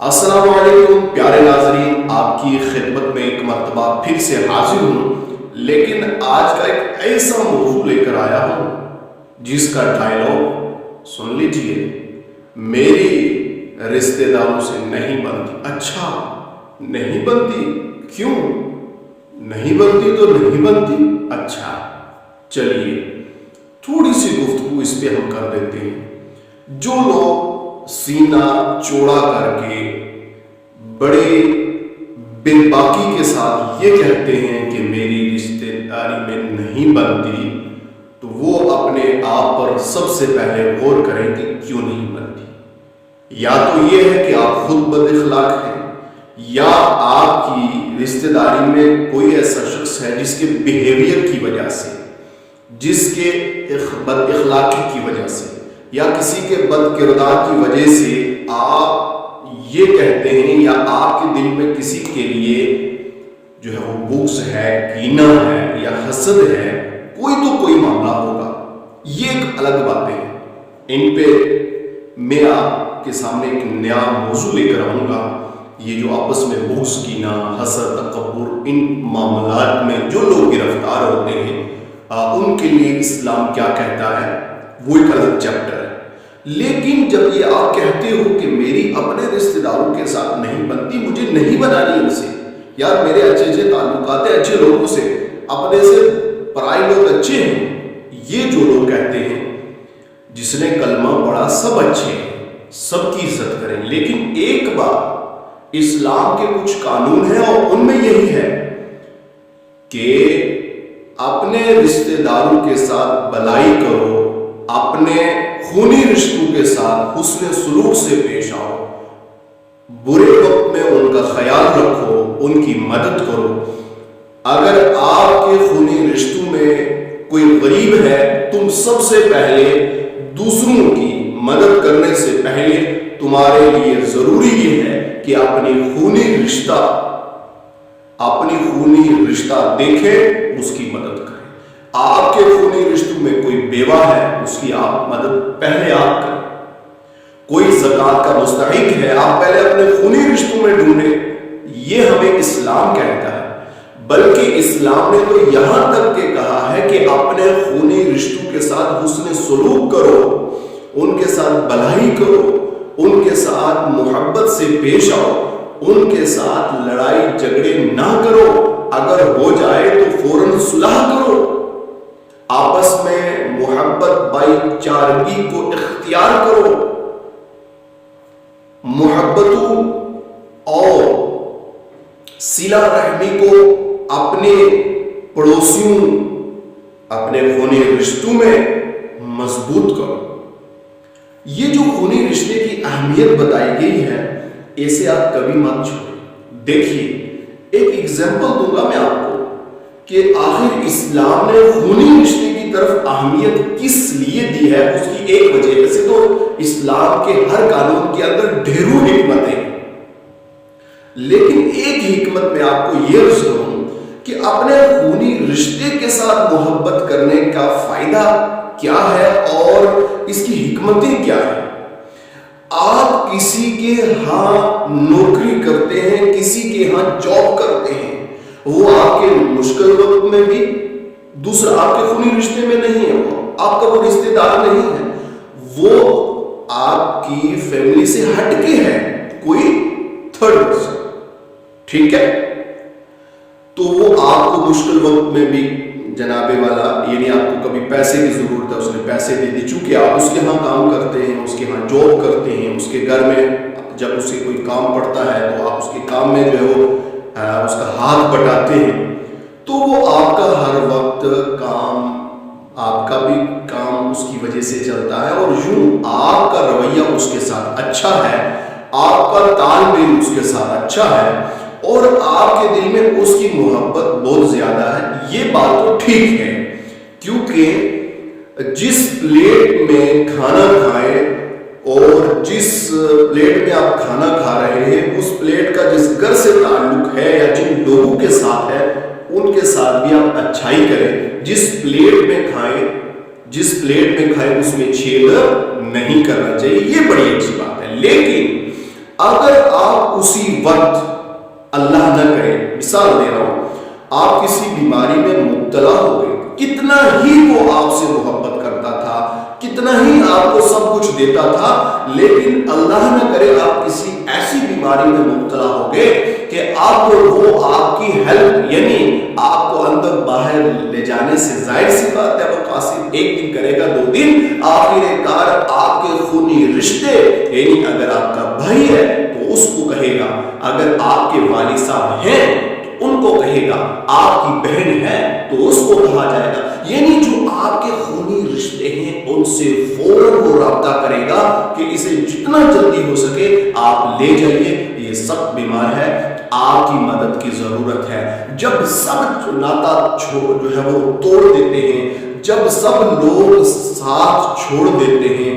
السلام علیکم پیارے ناظرین، آپ کی خدمت میں ایک مرتبہ پھر سے حاضر ہوں، لیکن آج کا ایک ایسا موضوع لے کر آیا ہوں جس کا ڈائلاگ سن لیجئے۔ میری رشتہ داروں سے نہیں بنتی۔ اچھا نہیں بنتی؟ کیوں نہیں بنتی؟ تو نہیں بنتی۔ اچھا چلیے تھوڑی سی گفتگو اس پہ ہم کر دیتے ہیں۔ جو لوگ سینہ چوڑا کر کے بڑے بے باکی کے ساتھ یہ کہتے ہیں کہ میری رشتہ داری میں نہیں بنتی، تو وہ اپنے آپ پر سب سے پہلے غور کریں کہ کیوں نہیں بنتی۔ یا تو یہ ہے کہ آپ خود بد اخلاق ہیں، یا آپ کی رشتہ داری میں کوئی ایسا شخص ہے جس کے بیہیویئر کی وجہ سے، جس کے بد اخلاقی کی وجہ سے، یا کسی کے بد کردار کی وجہ سے آپ یہ کہتے ہیں، یا آپ کے دل میں کسی کے لیے جو ہے وہ بغض ہے، کینہ ہے یا حسد ہے، کوئی تو کوئی معاملہ ہوگا۔ یہ ایک الگ باتیں ہیں، ان پہ میں آپ کے سامنے ایک نیا موضوع لے کر آؤں گا۔ یہ جو آپس میں بغض، کینہ، حسد، تکبر، ان معاملات میں جو لوگ گرفتار ہوتے ہیں، ان کے لیے اسلام کیا کہتا ہے، وہ ایک الگ چیپٹر ہے۔ لیکن جب یہ آپ کہتے ہو کہ میری اپنے رشتہ داروں کے ساتھ نہیں بنتی، مجھے نہیں بنانی ان سے، یار میرے اچھے تعلقات ہیں اچھے لوگوں سے، اپنے سے پرائے لوگ اچھے ہیں، یہ جو لوگ کہتے ہیں جس نے کلمہ پڑھا سب اچھے ہیں، سب کی عزت کریں، لیکن ایک بات، اسلام کے کچھ قانون ہیں اور ان میں یہی ہے کہ اپنے رشتہ داروں کے ساتھ بھلائی کرو، اپنے خونی رشتوں کے ساتھ حسن سلوک سے پیش آؤ، برے وقت میں ان کا خیال رکھو، ان کی مدد کرو۔ اگر آپ کے خونی رشتوں میں کوئی غریب ہے، تم سب سے پہلے دوسروں کی مدد کرنے سے پہلے تمہارے لیے ضروری یہ ہے کہ اپنی خونی رشتہ دیکھے، اس کی مدد کرے۔ آپ کے خونی رشتوں میں کوئی بیوہ ہے، اس کی آپ مدد پہلے آپ کریں۔ کوئی زکوٰۃ کا مستحق ہے، آپ پہلے اپنے خونی رشتوں میں ڈھونڈیں۔ یہ ہمیں اسلام کہتا ہے، بلکہ اسلام نے تو یہاں تک کہ کہا ہے کہ اپنے خونی رشتوں کے ساتھ حسن سلوک کرو، ان کے ساتھ بھلائی کرو، ان کے ساتھ محبت سے پیش آؤ، ان کے ساتھ لڑائی جھگڑے نہ کرو، اگر ہو جائے تو فوراً صلح کرو، آپس میں محبت بھائی چارگی کو اختیار کرو، محبتوں اور صلہ رحمی کو اپنے پڑوسیوں، اپنے خونی رشتوں میں مضبوط کرو۔ یہ جو خونی رشتے کی اہمیت بتائی گئی ہے، اسے آپ کبھی مت چھوڑیں۔ دیکھیے ایک ایگزامپل دوں گا میں آپ کو کہ آخر اسلام نے خونی رشتے کی طرف اہمیت کس لیے دی ہے۔ اس کی ایک وجہ، ویسے تو اسلام کے ہر قانون کے اندر ڈھیروں حکمتیں ہیں، لیکن ایک حکمت میں آپ کو یہ عرض کروں کہ اپنے خونی رشتے کے ساتھ محبت کرنے کا فائدہ کیا ہے اور اس کی حکمتیں کیا ہیں۔ آپ کسی کے ہاں نوکری کرتے ہیں، کسی کے ہاں جاب کرتے ہیں، وہ آپ کے مشکل وقت میں بھی، دوسرا آپ کے خونی رشتے میں نہیں ہے، وہ آپ کا وہ رشتے دار نہیں ہے، وہ آپ کی فیملی سے ہٹ کے ہے، کوئی تھرڈ پرسن، ٹھیک ہے؟ تو وہ آپ کو مشکل وقت میں بھی جناب والا، یعنی آپ کو کبھی پیسے کی ضرورت ہے، اس نے پیسے دے دی، چونکہ آپ اس کے ہاں کام کرتے ہیں، اس کے ہاں جاب کرتے ہیں، اس کے گھر میں جب اس کے کوئی کام پڑتا ہے تو آپ اس کے کام میں جو ہے وہ اس کا ہاتھ بٹاتے ہیں، تو وہ آپ کا ہر وقت کام، آپ کا بھی کام اس کی وجہ سے چلتا ہے، اور یوں آپ کا رویہ اس کے ساتھ اچھا ہے، آپ کا تال میل اس کے ساتھ اچھا ہے، اور آپ کے دل میں اس کی محبت بہت زیادہ ہے۔ یہ بات تو ٹھیک ہے، کیونکہ جس پلیٹ میں کھانا کھائیں اور جس پلیٹ میں آپ کھانا کھا رہے ہیں، اس پلیٹ کا جس گھر سے تعلق ہے یا جن لوگوں کے ساتھ ہے، ان کے ساتھ بھی آپ اچھائی کریں۔ جس پلیٹ میں کھائیں اس میں چھید نہیں کرنا چاہیے، یہ بڑی اچھی بات ہے۔ لیکن اگر آپ اسی وقت اللہ نہ کرے، مثال دے رہا ہوں، آپ کسی بیماری میں مبتلا ہو گئے، کتنا ہی وہ آپ سے محبت کرتا تھا، کتنا ہی آپ کو سب کچھ دیتا تھا، لیکن اللہ نہ کرے آپ کسی ایسی بیماری میں مبتلا ہو گئے کہ آپ کو وہ آپ کی ہیلپ، یعنی آپ کو اندر باہر لے جانے سے ظاہر سی بات ہے وہ قاسم ایک دن کرے گا، 2 دن، آخر کار آپ کے خونی رشتے، یعنی اگر آپ کا بھائی ہے تو اس کو کہے گا، اگر آپ کے والد صاحب ہیں ان کو کہے گا، آپ کی بہن ہے تو اس کو کہا جائے گا، یعنی جو آپ کے خونی رشتے ہیں ان سے فوراً وہ رابطہ کرے گا کہ اسے جتنا جلدی ہو سکے آپ لے جائیے، یہ سخت بیمار ہے، آپ کی مدد کی ضرورت ہے۔ جب سب ناتا جو ہے وہ توڑ دیتے ہیں، جب سب لوگ ساتھ چھوڑ دیتے ہیں،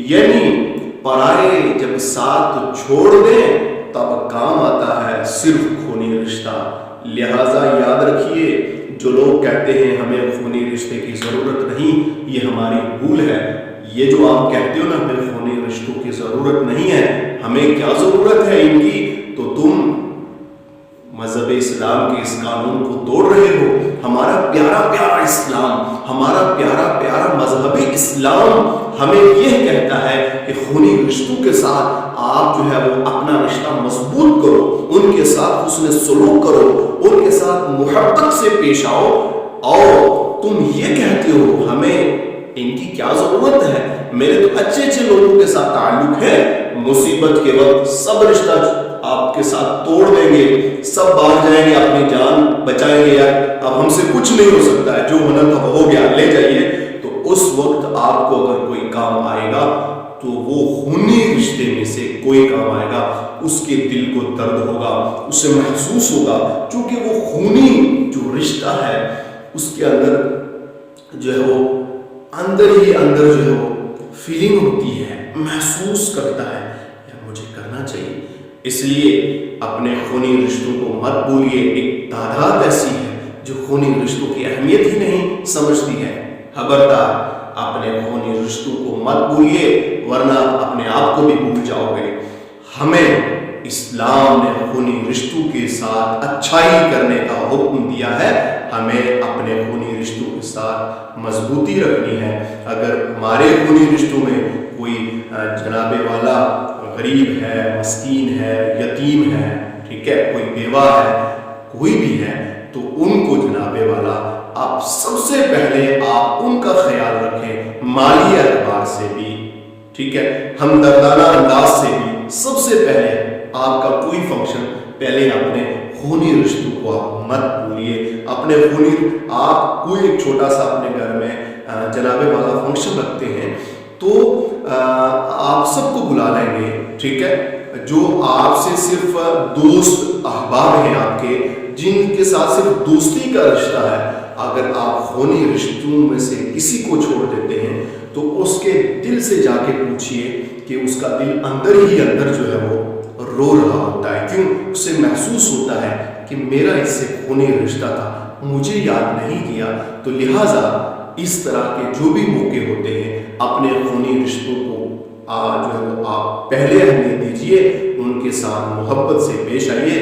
یعنی پرائے جب ساتھ چھوڑ دیں تب کام آتا ہے صرف خونی رشتہ۔ لہذا یاد رکھیے، جو لوگ کہتے ہیں ہمیں خونی رشتے کی ضرورت نہیں، یہ ہماری بھول ہے۔ یہ جو آپ کہتے ہو نا ہمیں خونی رشتوں کی ضرورت نہیں ہے، ہمیں کیا ضرورت ہے ان کی، تو تم مذہب اسلام کے اس قانون کو توڑ رہے ہو۔ ہمارا پیارا پیارا اسلام، ہمارا پیارا پیارا مذہب اسلام ہمیں یہ کہتا ہے کہ خونی رشتوں کے ساتھ آپ جو ہے وہ اپنا رشتہ مضبوط کرو، ان کے ساتھ حسن سلوک کرو، ان کے ساتھ محبت سے پیش آؤ، اور تم یہ کہتے ہو ہمیں ان کی کیا ضرورت ہے، میرے تو اچھے اچھے لوگوں کے ساتھ تعلق ہے، مصیبت کے وقت سب رشتہ آپ کے ساتھ توڑ دیں گے، سب باہر جائیں گے، اپنی جان بچائیں گے، یار اب ہم سے کچھ نہیں ہو سکتا ہے، جو ہونا تھا ہو گیا، لے جائیے، تو اس وقت آپ کو اگر کوئی کام آئے گا تو وہ خونی رشتے میں سے کوئی کام آئے گا، اس کے دل کو درد ہوگا، اسے محسوس ہوگا، چونکہ وہ خونی جو رشتہ ہے اس کے اندر جو ہے وہ اندر ہی اندر جو ہے وہ فیلنگ ہوتی ہے، محسوس کرتا ہے یا مجھے کرنا چاہیے۔ اس لیے اپنے خونی رشتوں کو مت بھولیے۔ ایک تعداد ایسی ہے جو خونی رشتوں کی اہمیت ہی نہیں سمجھتی ہے۔ خبردار اپنے خونی رشتوں کو مت بھولیے، ورنہ اپنے آپ کو بھی بھول جاؤ گے۔ ہمیں اسلام نے خونی رشتوں کے ساتھ اچھائی کرنے کا حکم دیا ہے، ہمیں اپنے خونی رشتوں کے ساتھ مضبوطی رکھنی ہے۔ اگر ہمارے خونی رشتوں میں کوئی جناب والا غریب ہے، مسکین ہے، یتیم ہے، ٹھیک ہے، کوئی بیوہ ہے، کوئی بھی ہے، تو ان کو جناب والا آپ سب سے پہلے آپ ان کا خیال رکھیں، مالی اعتبار سے بھی، ٹھیک ہے، ہمدردانہ انداز سے بھی۔ سب سے پہلے آپ کا کوئی فنکشن، پہلے اپنے خونی رشتوں کو آپ مت بھولیے، اپنے خونی، آپ کوئی ایک چھوٹا سا اپنے گھر میں جناب والا فنکشن رکھتے ہیں تو آپ سب کو بلا لیں گے، ٹھیک ہے، جو آپ سے صرف دوست احباب ہیں آپ کے، جن کے ساتھ صرف دوستی کا رشتہ ہے، اگر آپ خونی رشتوں میں سے کسی کو چھوڑ دیتے ہیں تو اس کے دل سے جا کے پوچھئے کہ اس کا دل اندر ہی اندر جو ہے وہ رو رہا ہوتا ہے، کیوں؟ اسے محسوس ہوتا ہے کہ میرا اس سے خونی رشتہ تھا، مجھے یاد نہیں کیا۔ تو لہٰذا اس طرح کے جو بھی موقع ہوتے ہیں اپنے خونی رشتوں کو جو ہے وہ آپ پہلے اہمیت دیجیے، ان کے ساتھ محبت سے پیش آئیے۔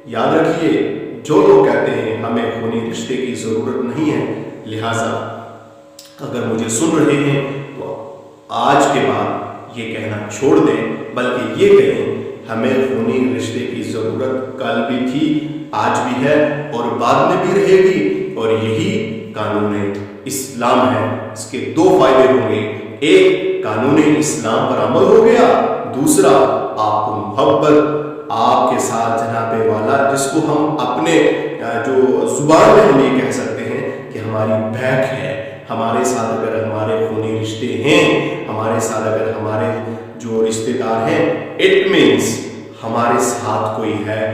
یاد رکھیے، جو لوگ کہتے ہیں ہمیں خونی رشتے کی ضرورت نہیں ہے، لہٰذا اگر مجھے سن رہے ہیں تو آج کے بعد یہ کہنا چھوڑ دیں، بلکہ یہ کہیں ہمیں خونی رشتے کی ضرورت کل بھی تھی، آج بھی ہے اور بعد میں بھی رہے گی، اور یہی قانون اسلام ہے۔ اس کے 2 فائدے ہوں گے، ایک قانون اسلام پر عمل ہو گیا، دوسرا آپ کو محبت آپ کے ساتھ جناب والا، جس کو ہم اپنے جو زبان میں ہم یہ کہہ سکتے ہیں کہ ہماری بہک ہے، ہمارے ساتھ اگر ہمارے خونی رشتے ہیں، ہمارے ساتھ اگر ہمارے جو رشتے دار ہیں، اٹ مینس ہمارے ساتھ کوئی ہے۔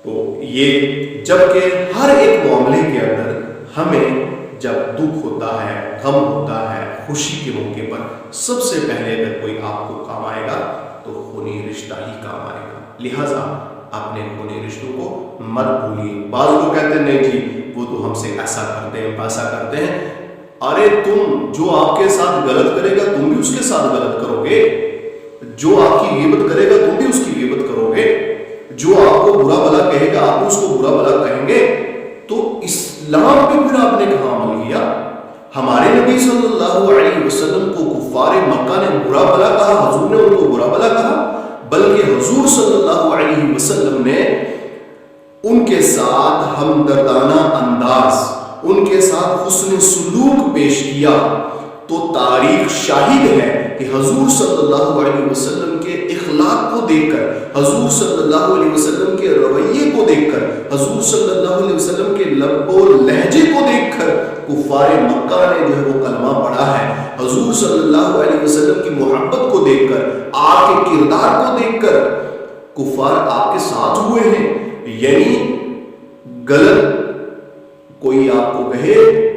تو یہ جبکہ ہر ایک معاملے کے اندر ہمیں جب دکھ ہوتا ہے، غم ہوتا ہے، خوشی کے موقع پر سب سے پہلے اگر کوئی آپ کو کام آئے گا تو خونی رشتہ ہی کام آئے گا۔ لہٰذا اپنے خونی رشتوں کو مت بھولیے۔ بعض لوگ کہتے ہیں نہیں جی وہ تو ہم سے ایسا کرتے ہیں، ایسا کرتے ہیں، ارے تم جو آپ کے ساتھ غلط کرے گا تم بھی اس کے ساتھ غلط کرو گے۔ جو آپ کی غیبت کرے گا تم بھی اس کی غیبت کرو گے، جو آپ کو برا بھلا کہے گا آپ اس کو برا بھلا کہیں گے، تو اسلام پہ پھر آپ نے کہاں عمل کیا؟ ہمارے نبی صلی اللہ علیہ وسلم کو کفار مکہ نے برا بھلا کہا، حضور نے ان کو برا بھلا کہا، بلکہ حضور صلی اللہ علیہ وسلم نے ان کے ساتھ ہمدردانہ انداز، ان کے ساتھ حسن سلوک پیش کیا۔ تو تاریخ شاہد ہے کہ حضور صلی اللہ علیہ وسلم کے اخلاق کو دیکھ کر، حضور صلی اللہ علیہ وسلم کے رویے کو دیکھ کر، حضور صلی اللہ علیہ وسلم کے لب و لہجے کو دیکھ کر کفار مکہ نے جو ہے وہ کلمہ پڑھا ہے۔ حضور صلی اللہ علیہ وسلم کی محبت کو دیکھ کر، آپ کے کردار کو دیکھ کر کفار آپ کے ساتھ ہوئے ہیں۔ یعنی غلط کوئی آپ کو کہے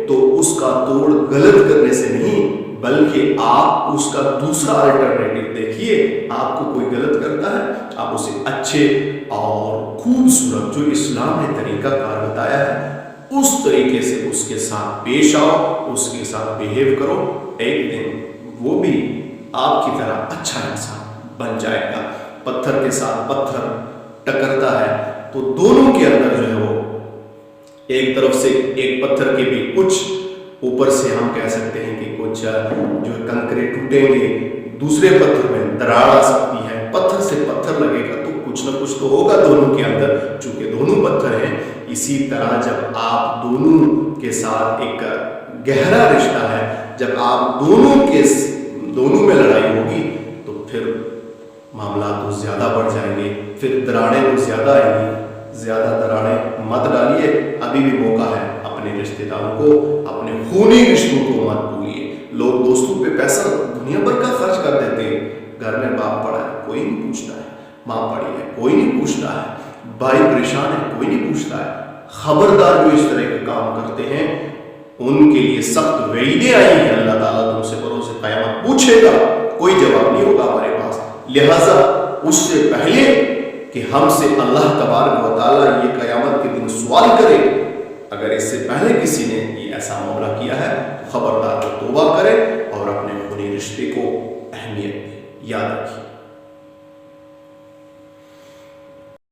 تو اس کا توڑ غلط کرنے سے نہیں، بلکہ آپ اس کا دوسرا الٹرنیٹو دیکھیے۔ آپ کو کوئی غلط کرتا ہے، آپ اسے اچھے اور خوبصورت جو اسلام نے طریقہ کار بتایا ہے اس طریقے سے اس کے ساتھ پیش آؤ، اس کے ساتھ بیہیو کرو، ایک دن وہ بھی آپ کی طرح اچھا انسان بن جائے گا۔ پتھر کے ساتھ پتھر ٹکرتا ہے تو دونوں کے اندر جو ہے وہ ایک طرف سے ایک پتھر کے بھی کچھ اوپر سے ہم کہہ سکتے ہیں کہ کچھ جو کنکرے ٹوٹیں گے، دوسرے پتھر میں دراڑ آ سکتی ہے، پتھر سے پتھر لگے گا تو کچھ نہ کچھ تو ہوگا دونوں کے اندر، چونکہ دونوں پتھر ہیں۔ اسی طرح جب آپ دونوں کے ساتھ ایک گہرا رشتہ ہے، جب آپ دونوں میں لڑائی ہوگی تو پھر معاملات تو زیادہ بڑھ جائیں گے، پھر دراڑیں تو زیادہ آئیں گی۔ زیادہ دراڑیں مت ڈالیے، ابھی بھی موقع ہے، اپنے رشتہ داروں کو، اپنے خونی رشتوں کو مت بھولیے۔ لوگ دوستوں پہ پیسہ دنیا بھر کا خرچ کر دیتے ہیں، گھر میں باپ پڑا ہے کوئی نہیں پوچھتا ہے، ماں پڑی ہے کوئی نہیں پوچھتا ہے، بھائی پریشان ہے کوئی نہیں پوچھتا ہے۔ خبردار جو اس طرح کے کام کرتے ہیں ان کے لیے سخت وعیدیں آئی ہیں، اللہ تعالیٰ تم سے بروز قیامت پوچھے گا، کوئی جواب نہیں ہوگا ہمارے پاس۔ لہٰذا اس سے پہلے کہ ہم سے اللہ تبارک و تعالیٰ یہ قیامت کے دن سوال کرے، اگر اس سے پہلے کسی نے یہ ایسا معاملہ کیا ہے تو خبردار توبہ کرے اور اپنے خونی رشتے کو اہمیت یاد رکھیے۔